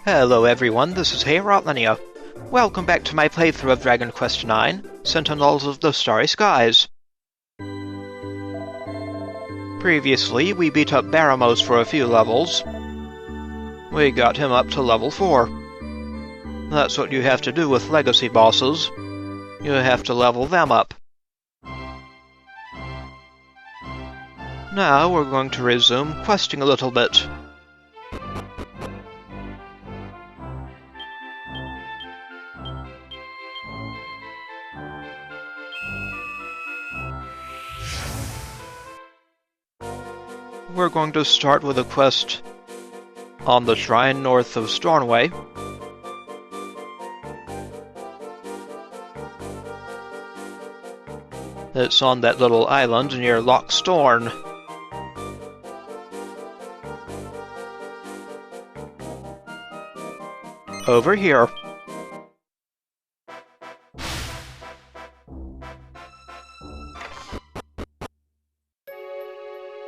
Hello everyone, this is Heorot. Welcome back to my playthrough of Dragon Quest IX, Sentinels of the Starry Skies. Previously, we beat up Baramos for a few levels. We got him up to level 4. That's what you have to do with legacy bosses. You have to level them up. Now we're going to resume questing a little bit. We're going to start with a quest on the shrine north of Stornway. It's on that little island near Loch Storn. Over here.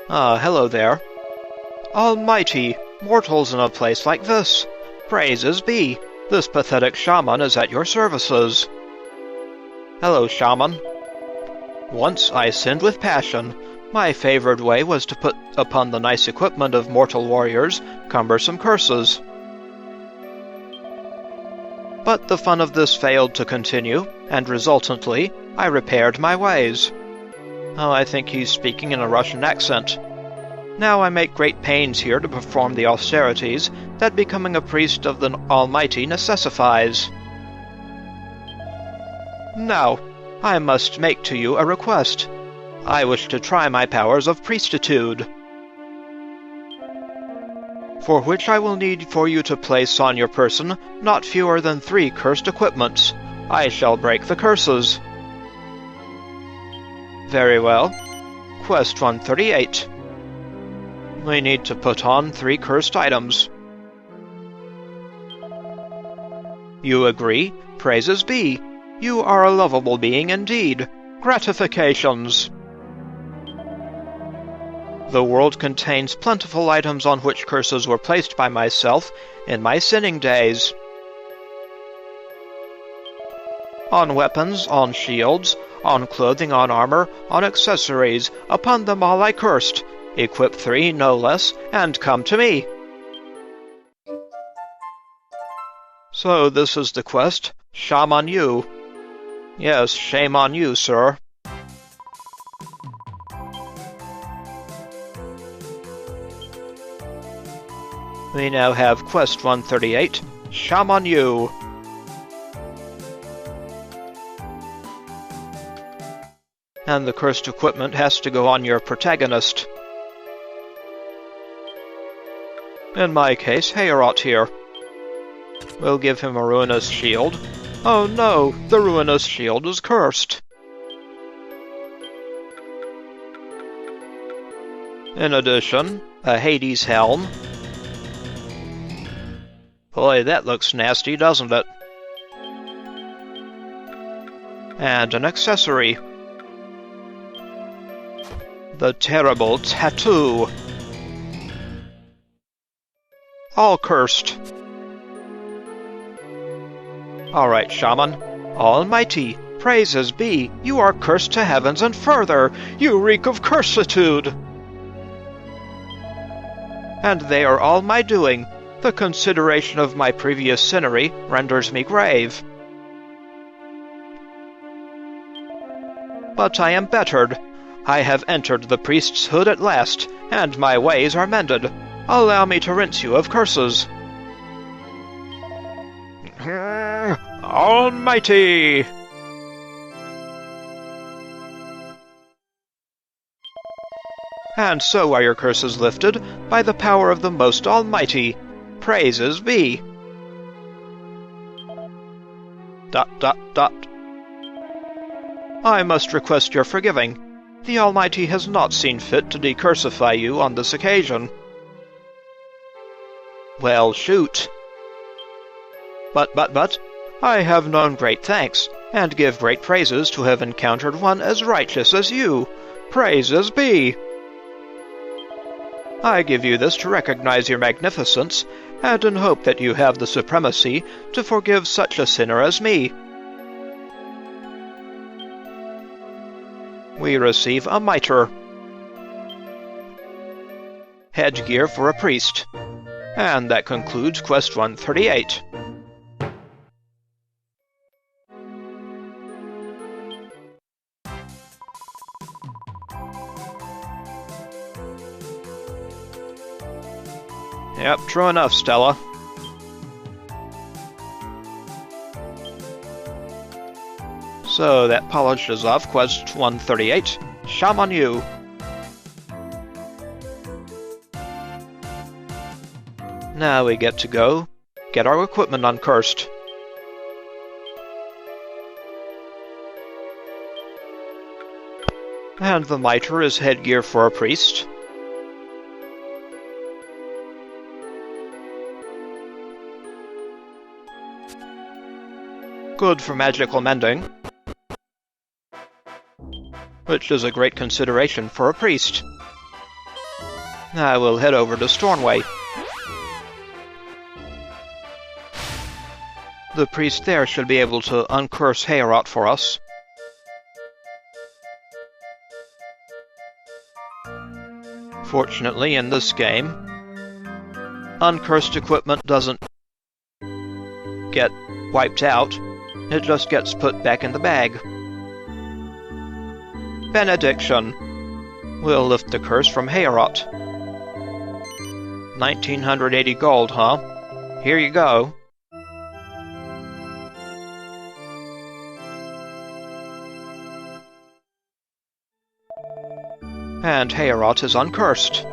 Ah, hello there. Almighty, mortals in a place like this. Praises be. This pathetic shaman is at your services. Hello, shaman. Once I sinned with passion. My favored way was to put upon the nice equipment of mortal warriors cumbersome curses. But the fun of this failed to continue, and resultantly, I repaired my ways. Oh, I think he's speaking in a Russian accent. Now I make great pains here to perform the austerities that becoming a priest of the Almighty necessifies. Now, I must make to you a request. I wish to try my powers of priestitude, for which I will need for you to place on your person not fewer than 3 cursed equipments. I shall break the curses. Very well. Quest 138. We need to put on 3 cursed items. You agree? Praises be. You are a lovable being indeed. Gratifications. The world contains plentiful items on which curses were placed by myself in my sinning days. On weapons, on shields, on clothing, on armor, on accessories, upon them all I cursed. Equip 3, no less, and come to me. So this is the quest. Shame on you. Yes, shame on you, sir. We now have quest 138. Shame on you. And the cursed equipment has to go on your protagonist. In my case, Heorot here. We'll give him a Ruinous Shield. Oh no, the Ruinous Shield is cursed. In addition, a Hades Helm. Boy, that looks nasty, doesn't it? And an accessory. The terrible tattoo. All cursed. Alright, shaman. Almighty, praises be. You are cursed to heavens and further. You reek of cursitude. And they are all my doing. The consideration of my previous sinnery renders me grave. But I am bettered. I have entered the priest's hood at last, and my ways are mended. Allow me to rinse you of curses. Almighty! And so are your curses lifted by the power of the Most Almighty. Praises be. ... I must request your forgiving. The Almighty has not seen fit to decursify you on this occasion. Well, shoot. But, I have known great thanks, and give great praises to have encountered one as righteous as you. Praises be. I give you this to recognize your magnificence, and in hope that you have the supremacy to forgive such a sinner as me. We receive a Mitre. Headgear for a priest. And that concludes Quest 138. Yep, true enough, Stella. So that polishes off Quest 138, Shaman U. Now we get to go get our equipment uncursed. And the Mitre is headgear for a priest. Good for magical mending, which is a great consideration for a priest. I will head over to Stornway. The priest there should be able to uncurse Heorot for us. Fortunately, in this game, uncursed equipment doesn't get wiped out, it just gets put back in the bag. Benediction. We'll lift the curse from Heorot. 1980 gold, huh? Here you go. And Heorot is uncursed.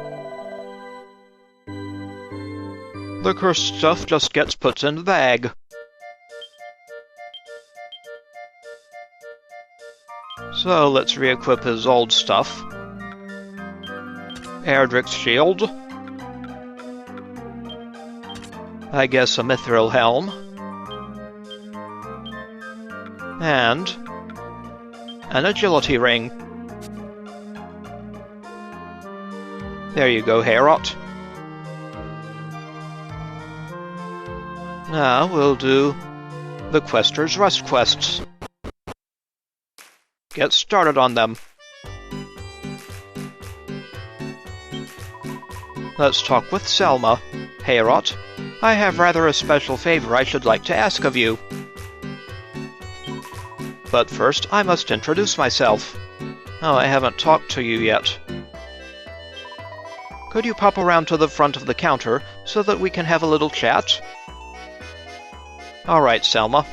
The cursed stuff just gets put in the bag. So let's re-equip his old stuff. Ruinous Shield. I guess a Mitre Helm. And an agility ring. There you go, Heorot. Now we'll do the Quester's Rest quests. Get started on them. Let's talk with Sellma. Heorot, I have rather a special favor I should like to ask of you. But first, I must introduce myself. Oh, I haven't talked to you yet. Could you pop around to the front of the counter so that we can have a little chat? Alright, Sellma.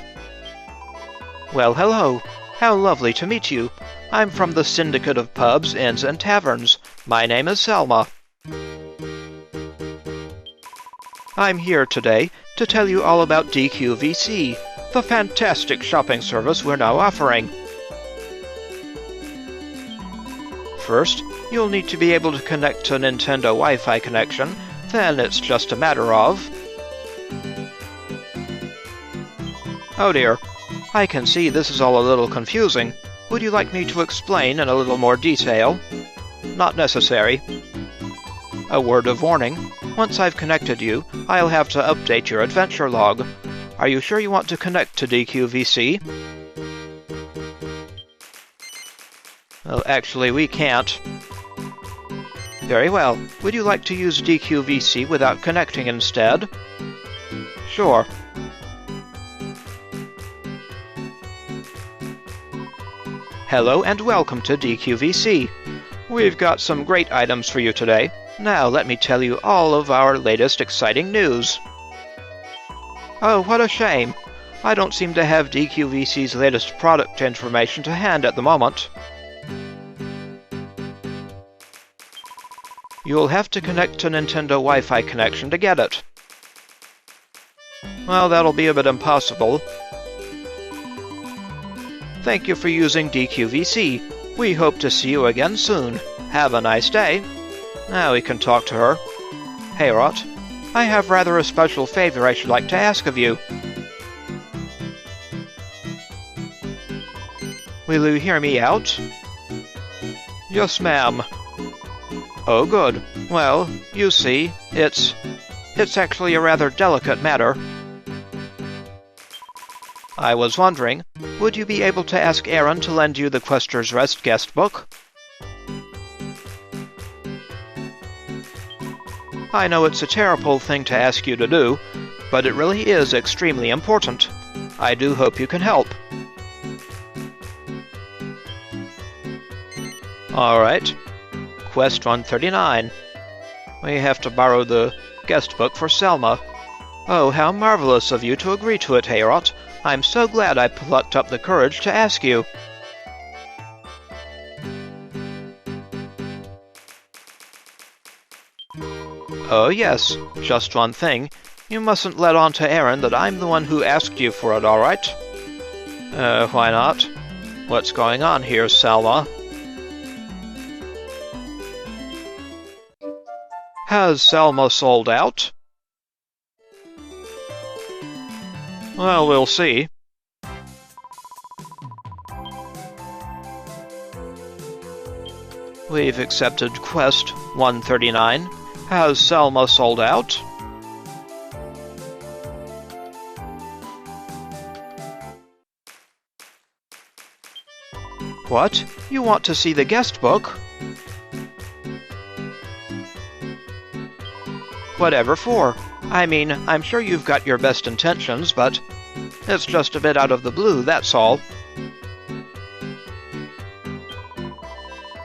Well, hello. How lovely to meet you. I'm from the Syndicate of Pubs, Inns, and Taverns. My name is Sellma. I'm here today to tell you all about DQVC, the fantastic shopping service we're now offering. First, you'll need to be able to connect to Nintendo Wi-Fi connection, then it's just a matter of... Oh dear, I can see this is all a little confusing. Would you like me to explain in a little more detail? Not necessary. A word of warning, once I've connected you, I'll have to update your adventure log. Are you sure you want to connect to DQVC? Well, actually, we can't. Very well. Would you like to use DQVC without connecting instead? Sure. Hello and welcome to DQVC. We've got some great items for you today. Now let me tell you all of our latest exciting news. Oh, what a shame. I don't seem to have DQVC's latest product information to hand at the moment. You'll have to connect to Nintendo Wi-Fi connection to get it. Well, that'll be a bit impossible. Thank you for using DQVC. We hope to see you again soon. Have a nice day. Now we can talk to her. Heorot, I have rather a special favor I should like to ask of you. Will you hear me out? Yes, ma'am. Oh, good. Well, you see, it's It's actually a rather delicate matter. I was wondering, would you be able to ask Aaron to lend you the Quester's Rest Guestbook? I know it's a terrible thing to ask you to do, but it really is extremely important. I do hope you can help. Alright. Quest 139. We have to borrow the Guestbook for Sellma. Oh, how marvelous of you to agree to it, Heorot. I'm so glad I plucked up the courage to ask you. Oh yes, just one thing. You mustn't let on to Aaron that I'm the one who asked you for it, alright? Why not? What's going on here, Sellma? Has Sellma sold out? Well, we'll see. We've accepted Quest 139. Has Sellma sold out? What? You want to see the Guestbook? Whatever for? I mean, I'm sure you've got your best intentions, but it's just a bit out of the blue, that's all.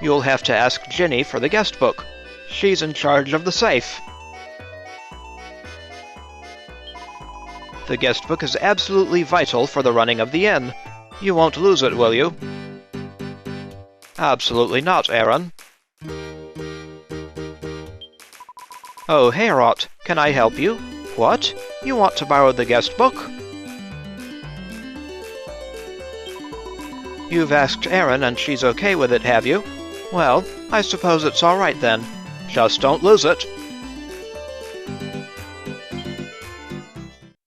You'll have to ask Ginny for the Guestbook. She's in charge of the safe. The Guestbook is absolutely vital for the running of the inn. You won't lose it, will you? Absolutely not, Aaron. Oh, Heorot, can I help you? What? You want to borrow the Guestbook? You've asked Aaron and she's okay with it, have you? Well, I suppose it's all right then. Just don't lose it.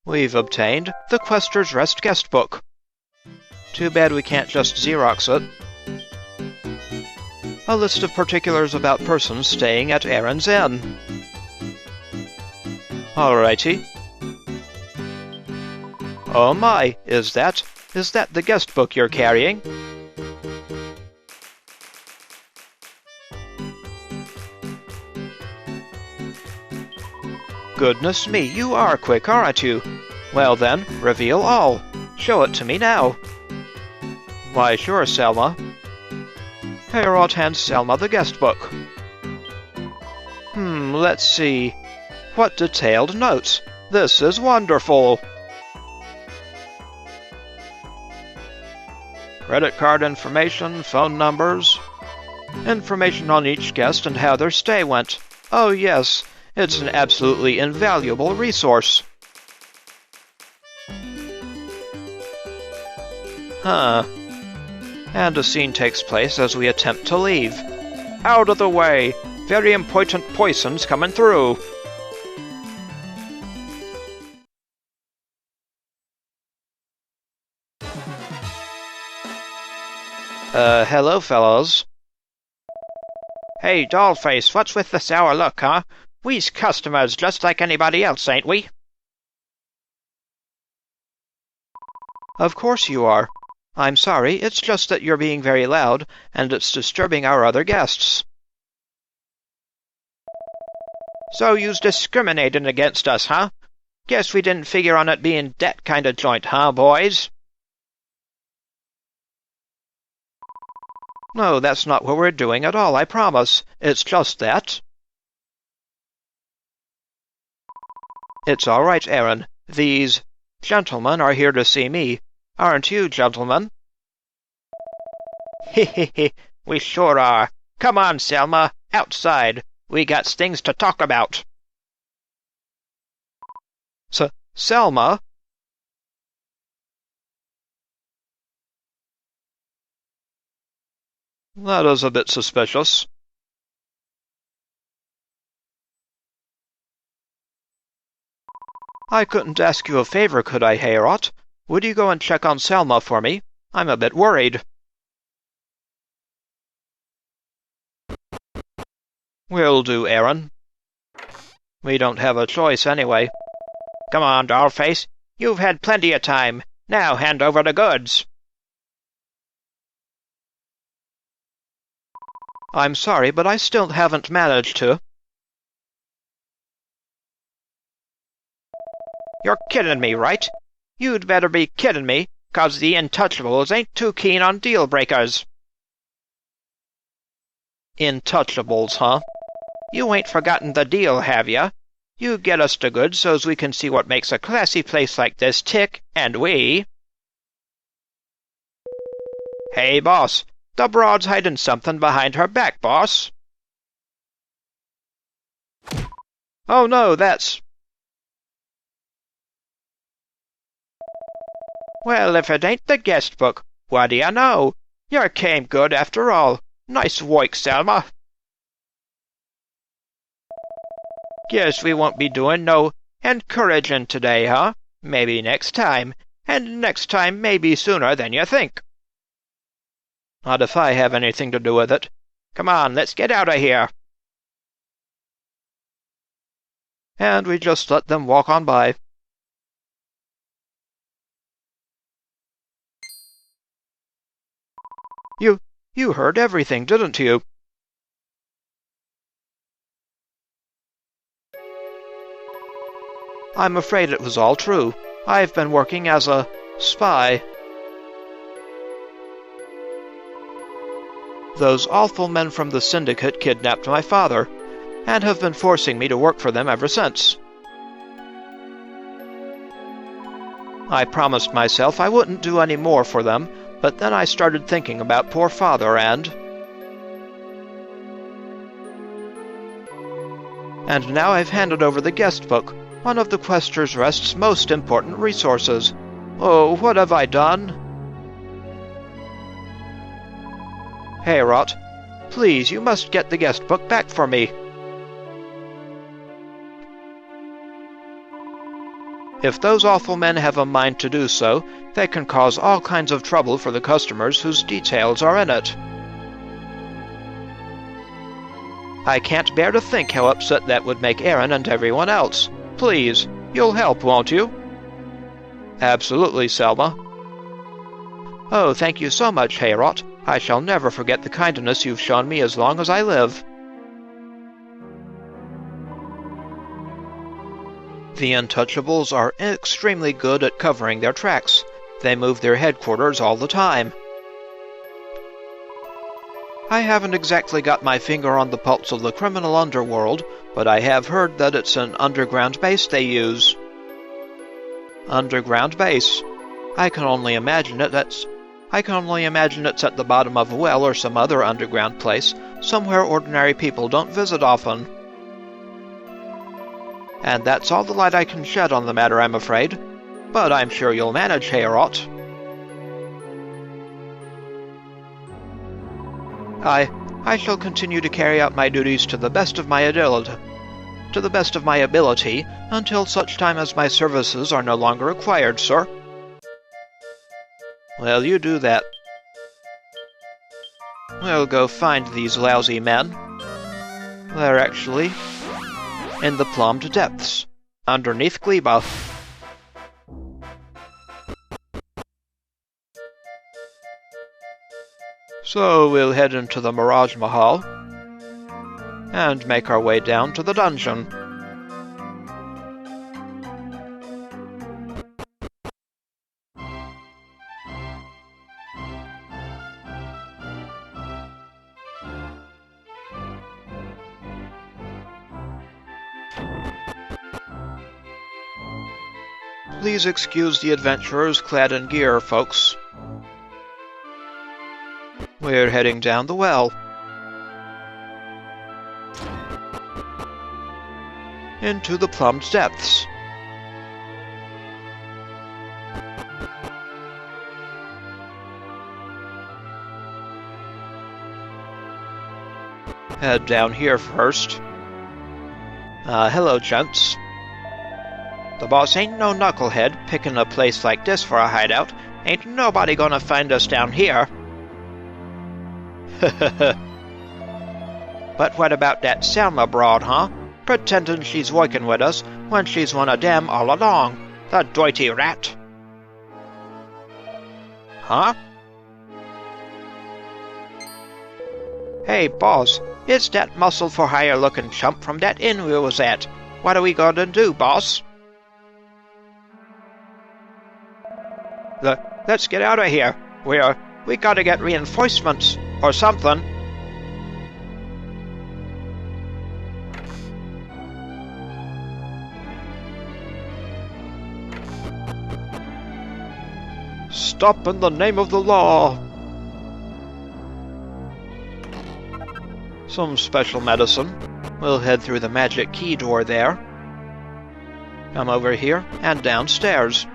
We've obtained the Quester's Rest Guestbook. Too bad we can't just Xerox it. A list of particulars about persons staying at Aaron's Inn. Alrighty. Oh my, is that the Guestbook you're carrying? Goodness me, you are quick, aren't you? Well then, reveal all. Show it to me now. Why sure, Sellma. Heorot hands Sellma the Guestbook. Let's see. What detailed notes! This is wonderful! Credit card information, phone numbers, information on each guest and how their stay went. Oh yes, it's an absolutely invaluable resource. And a scene takes place as we attempt to leave. Out of the way! Very important poisons coming through! Hello, fellows. Hey, Dollface, what's with the sour look, huh? We's customers just like anybody else, ain't we? Of course you are. I'm sorry, it's just that you're being very loud, and it's disturbing our other guests. So you's discriminating against us, huh? Guess we didn't figure on it being that kind of joint, huh, boys? No, that's not what we're doing at all, I promise. It's just that. It's all right, Aaron. These gentlemen are here to see me. Aren't you, gentlemen? Hehehe, we sure are. Come on, Sellma, outside. We got things to talk about. Sellma? That is a bit suspicious. I couldn't ask you a favor, could I, Heorot? Would you go and check on Sellma for me? I'm a bit worried. Will do, Aaron. We don't have a choice anyway. Come on, Dollface. You've had plenty of time. Now hand over the goods. I'm sorry, but I still haven't managed to. You're kidding me, right? You'd better be kidding me, 'cause the untouchables ain't too keen on deal breakers. Untouchables, huh? You ain't forgotten the deal, have ya? You get us the goods so's we can see what makes a classy place like this tick, and we... Hey, boss. The broad's hiding something behind her back, boss. Oh no, that's... Well, if it ain't the Guestbook, what do you know? You came good after all. Nice work, Sellma. Guess we won't be doing no encouraging today, huh? Maybe next time. And next time maybe sooner than you think. Not if I have anything to do with it. Come on, let's get out of here. And we just let them walk on by. You heard everything, didn't you? I'm afraid it was all true. I've been working as a spy. Those awful men from the syndicate kidnapped my father, and have been forcing me to work for them ever since. I promised myself I wouldn't do any more for them, but then I started thinking about poor father and now I've handed over the Guestbook, one of the Quester's Rest's most important resources. Oh, what have I done? Heorot, please, you must get the Guestbook back for me. If those awful men have a mind to do so, they can cause all kinds of trouble for the customers whose details are in it. I can't bear to think how upset that would make Aaron and everyone else. Please, you'll help, won't you? Absolutely, Sellma. Oh, thank you so much, Heorot. I shall never forget the kindness you've shown me as long as I live. The untouchables are extremely good at covering their tracks. They move their headquarters all the time. I haven't exactly got my finger on the pulse of the criminal underworld, but I have heard that it's an underground base they use. Underground base. I can only imagine it's at the bottom of a well or some other underground place, somewhere ordinary people don't visit often. And that's all the light I can shed on the matter, I'm afraid. But I'm sure you'll manage, Heorot. I shall continue to carry out my duties to the best of my ability, until such time as my services are no longer required, sir. Well, you do that. We'll go find these lousy men. They're actually in the plumbed depths, underneath Gleba. So we'll head into the Mirage Mahal and make our way down to the dungeon. Please excuse the adventurers clad in gear, folks. We're heading down the well. Into the plumbed depths. Head down here first. Hello, gents. The boss ain't no knucklehead picking a place like this for a hideout. Ain't nobody gonna find us down here. But what about that Sellma broad, huh? pretending she's working with us when she's one of them all along. The doity rat. Huh? Hey, boss, it's that muscle-for-hire looking chump from that inn we was at. What are we gonna do, boss? Let's get out of here. We gotta get reinforcements, or something. Stop in the name of the law! Some special medicine. We'll head through the magic key door there. Come over here and downstairs.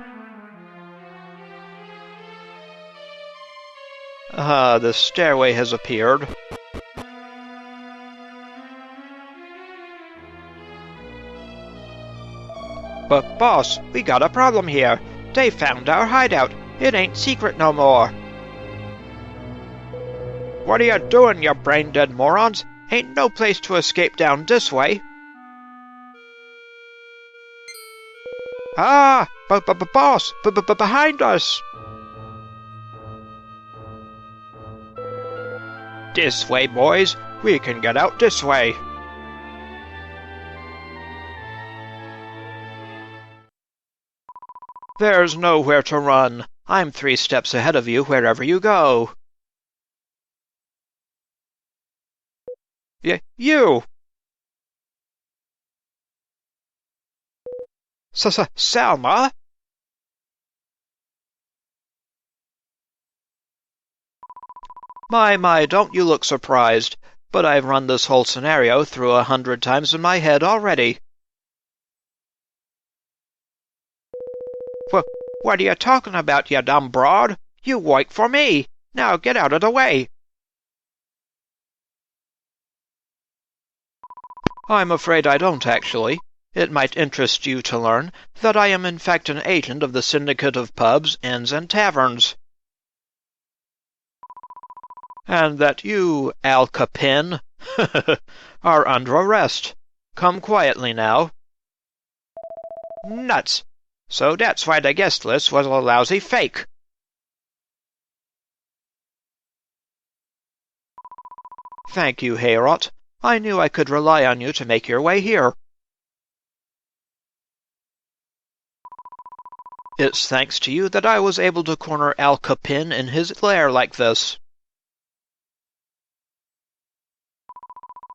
The stairway has appeared. But boss, we got a problem here. They found our hideout. It ain't secret no more. What are you doing, you brain-dead morons? Ain't no place to escape down this way. Ah! Boss! Behind us! This way, boys. We can get out this way. There's nowhere to run. I'm 3 steps ahead of you wherever you go. You! Sellma? My, don't you look surprised, but I've run this whole scenario through 100 times in my head already. What are you talking about, you dumb broad? You work for me. Now get out of the way. I'm afraid I don't, actually. It might interest you to learn that I am in fact an agent of the Syndicate of Pubs, Inns, and Taverns. And that you, Al Capin, are under arrest. Come quietly now. Nuts! So that's why the guest list was a lousy fake. Thank you, Heorot. I knew I could rely on you to make your way here. It's thanks to you that I was able to corner Al Capin in his lair like this.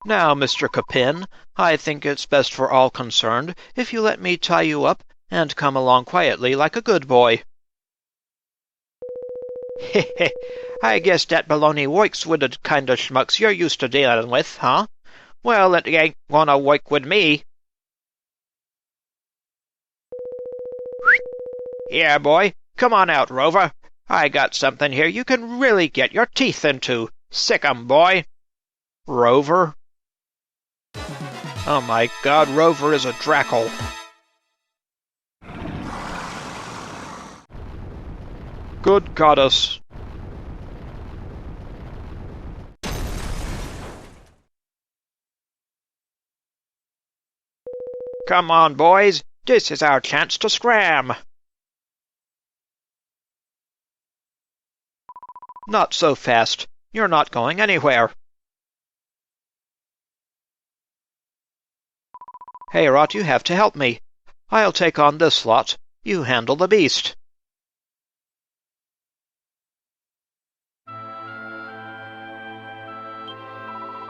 Now, Mr. Capin, I think it's best for all concerned if you let me tie you up and come along quietly like a good boy. Heh, I guess that baloney works with the kind of schmucks you're used to dealing with, huh? Well, it ain't gonna work with me. Yeah, boy, come on out, Rover. I got something here you can really get your teeth into. Sick 'em, boy. Rover? Oh my god, Rover is a drackle. Good goddess. Come on, boys. This is our chance to scram. Not so fast. You're not going anywhere. Heorot, you have to help me. I'll take on this lot. You handle the beast.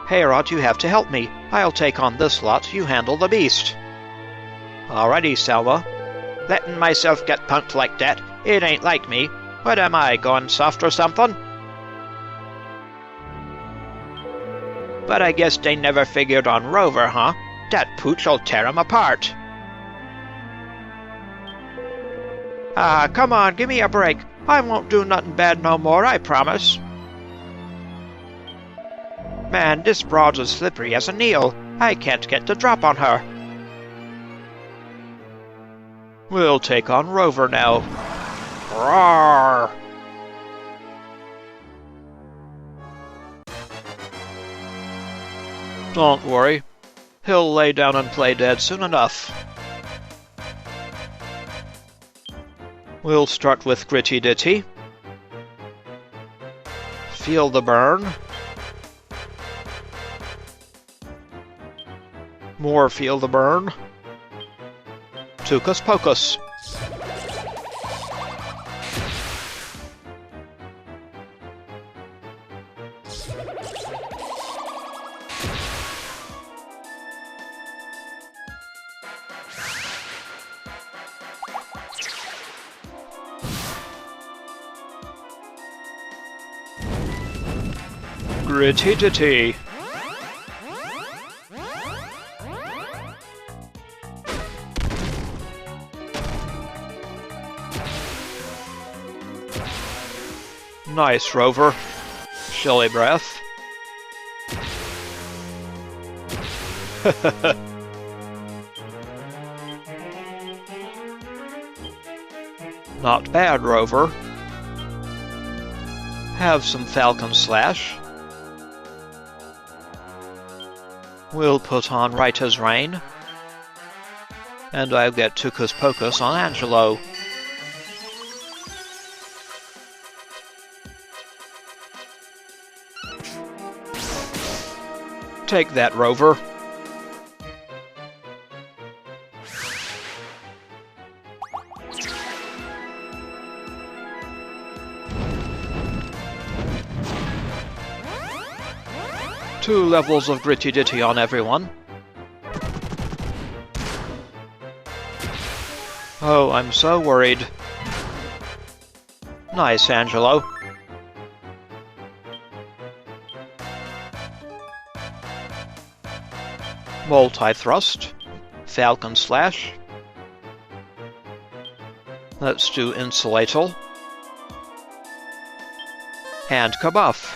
Heorot, you have to help me. I'll take on this lot. You handle the beast. Alrighty, Sellma. Letting myself get punked like that, it ain't like me. What am I, going soft or something? But I guess they never figured on Rover, huh? That pooch'll tear him apart. Ah, come on, give me a break. I won't do nothing bad no more, I promise. Man, this broad's as slippery as an eel. I can't get the drop on her. We'll take on Rover now. Roar! Don't worry. He'll lay down and play dead soon enough. We'll start with Gritty Ditty. Feel the burn. More feel the burn. Tucus Pocus. Gritty Ditty. Nice, Rover. Chilly breath. Not bad, Rover. Have some Falcon Slash. We'll put on Right as Rain. And I'll get Tucus Pocus on Angelo. Take that, Rover. Two levels of Gritty Ditty on everyone. Oh, I'm so worried. Nice, Angelo. Multi-thrust. Falcon Slash. Let's do Insulatal. And Kabuff.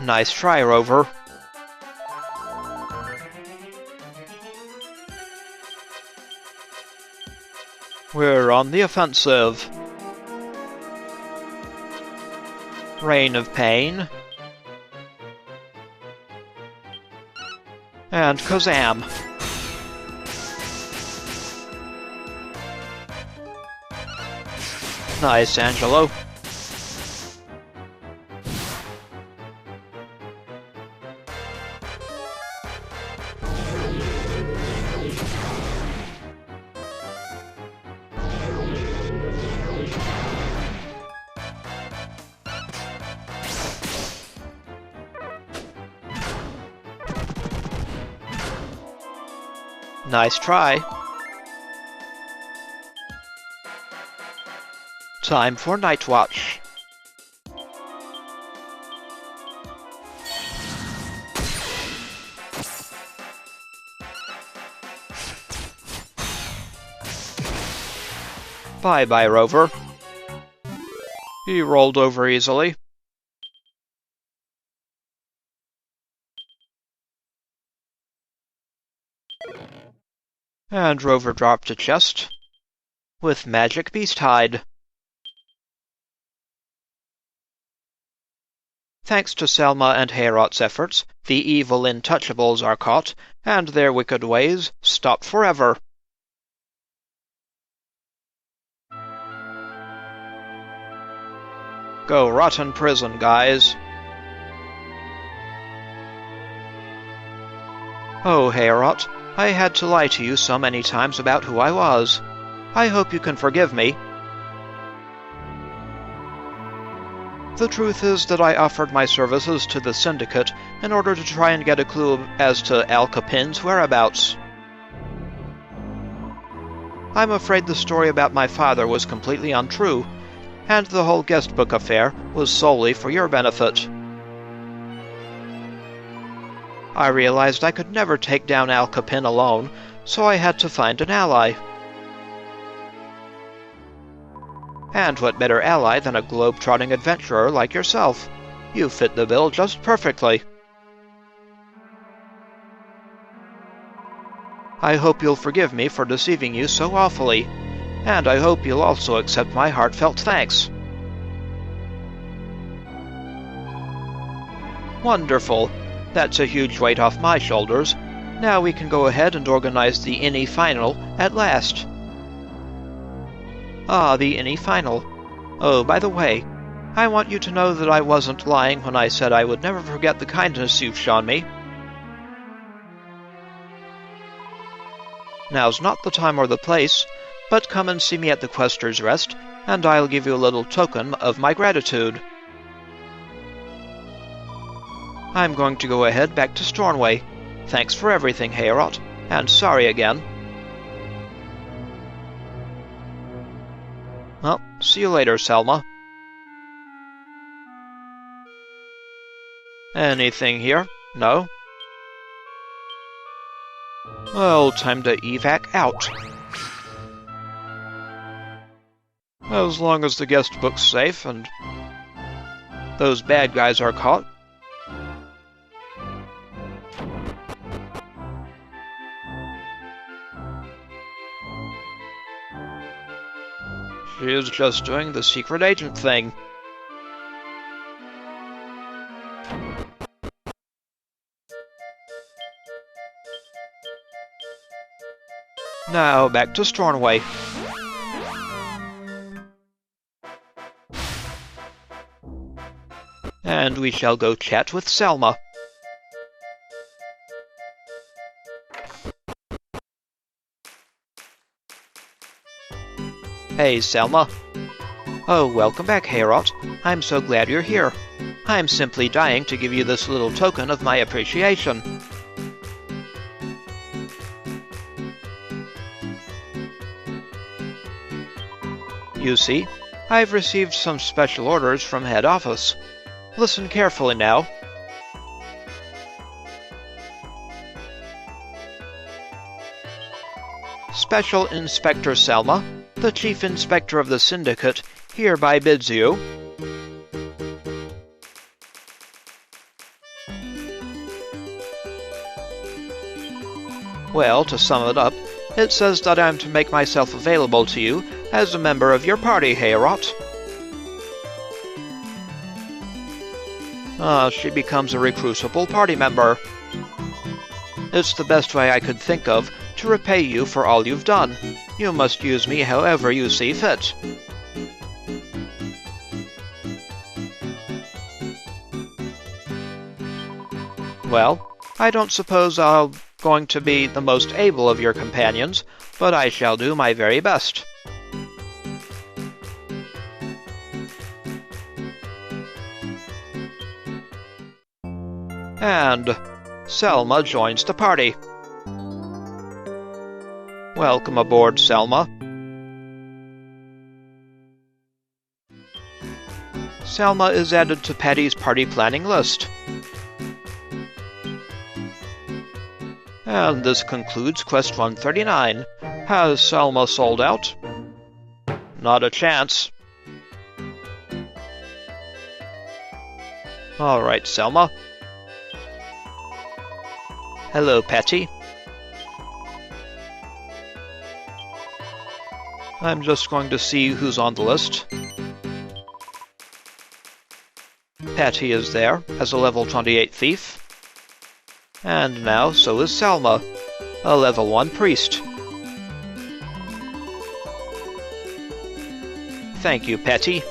Nice try, Rover. We're on the offensive. Rain of Pain. And Kazam. Nice, Angelo. Nice try. Time for Night Watch. Bye-bye, Rover. He rolled over easily. And Rover dropped a chest with Magic Beast Hide. Thanks to Sellma and Heorot's efforts, the evil untouchables are caught, and their wicked ways stopped forever. Go rot in prison, guys. Oh, Heorot, I had to lie to you so many times about who I was. I hope you can forgive me. The truth is that I offered my services to the Syndicate in order to try and get a clue as to Al Capin's whereabouts. I'm afraid the story about my father was completely untrue, and the whole Guestbook affair was solely for your benefit. I realized I could never take down Al Capin alone, so I had to find an ally. And what better ally than a globe-trotting adventurer like yourself? You fit the bill just perfectly. I hope you'll forgive me for deceiving you so awfully, and I hope you'll also accept my heartfelt thanks. Wonderful. That's a huge weight off my shoulders. Now we can go ahead and organize the INI final at last. Ah, the INI final. Oh, by the way, I want you to know that I wasn't lying when I said I would never forget the kindness you've shown me. Now's not the time or the place, but come and see me at the Quester's Rest, and I'll give you a little token of my gratitude. I'm going to go ahead back to Stornway. Thanks for everything, Heorot, and sorry again. Well, see you later, Sellma. Anything here? No? Well, time to evac out. As long as the Guestbook's safe and those bad guys are caught. She is just doing the secret agent thing. Now, back to Stornway. And we shall go chat with Sellma. Hey, Sellma. Oh, welcome back, Heorot. I'm so glad you're here. I'm simply dying to give you this little token of my appreciation. You see, I've received some special orders from head office. Listen carefully now. Special Inspector Sellma, the Chief Inspector of the Syndicate, hereby bids you... Well, to sum it up, it says that I'm to make myself available to you as a member of your party, Heorot. She becomes a recruitable party member. It's the best way I could think of to repay you for all you've done. You must use me however you see fit. Well, I don't suppose I'm going to be the most able of your companions, but I shall do my very best. And Sellma joins the party. Welcome aboard, Sellma. Sellma is added to Patty's party planning list. And this concludes Quest 139. Has Sellma sold out? Not a chance. Alright, Sellma. Hello, Patty. I'm just going to see who's on the list. Patty is there as a level 28 thief. And now so is Sellma, a level 1 priest. Thank you, Patty.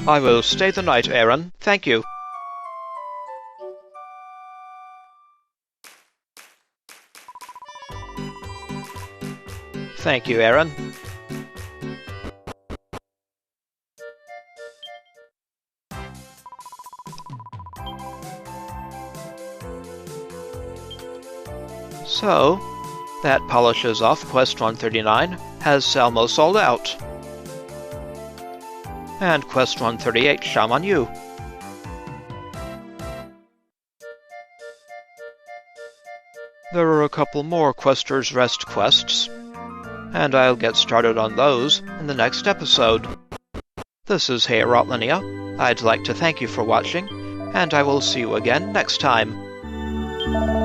I will stay the night, Aaron. Thank you. Thank you, Aaron. So, that polishes off Quest 139, Has Sellma Sold Out? And Quest 138, Shaman U. There are a couple more Quester's Rest quests, and I'll get started on those in the next episode. This is Heorot. I'd like to thank you for watching, and I will see you again next time.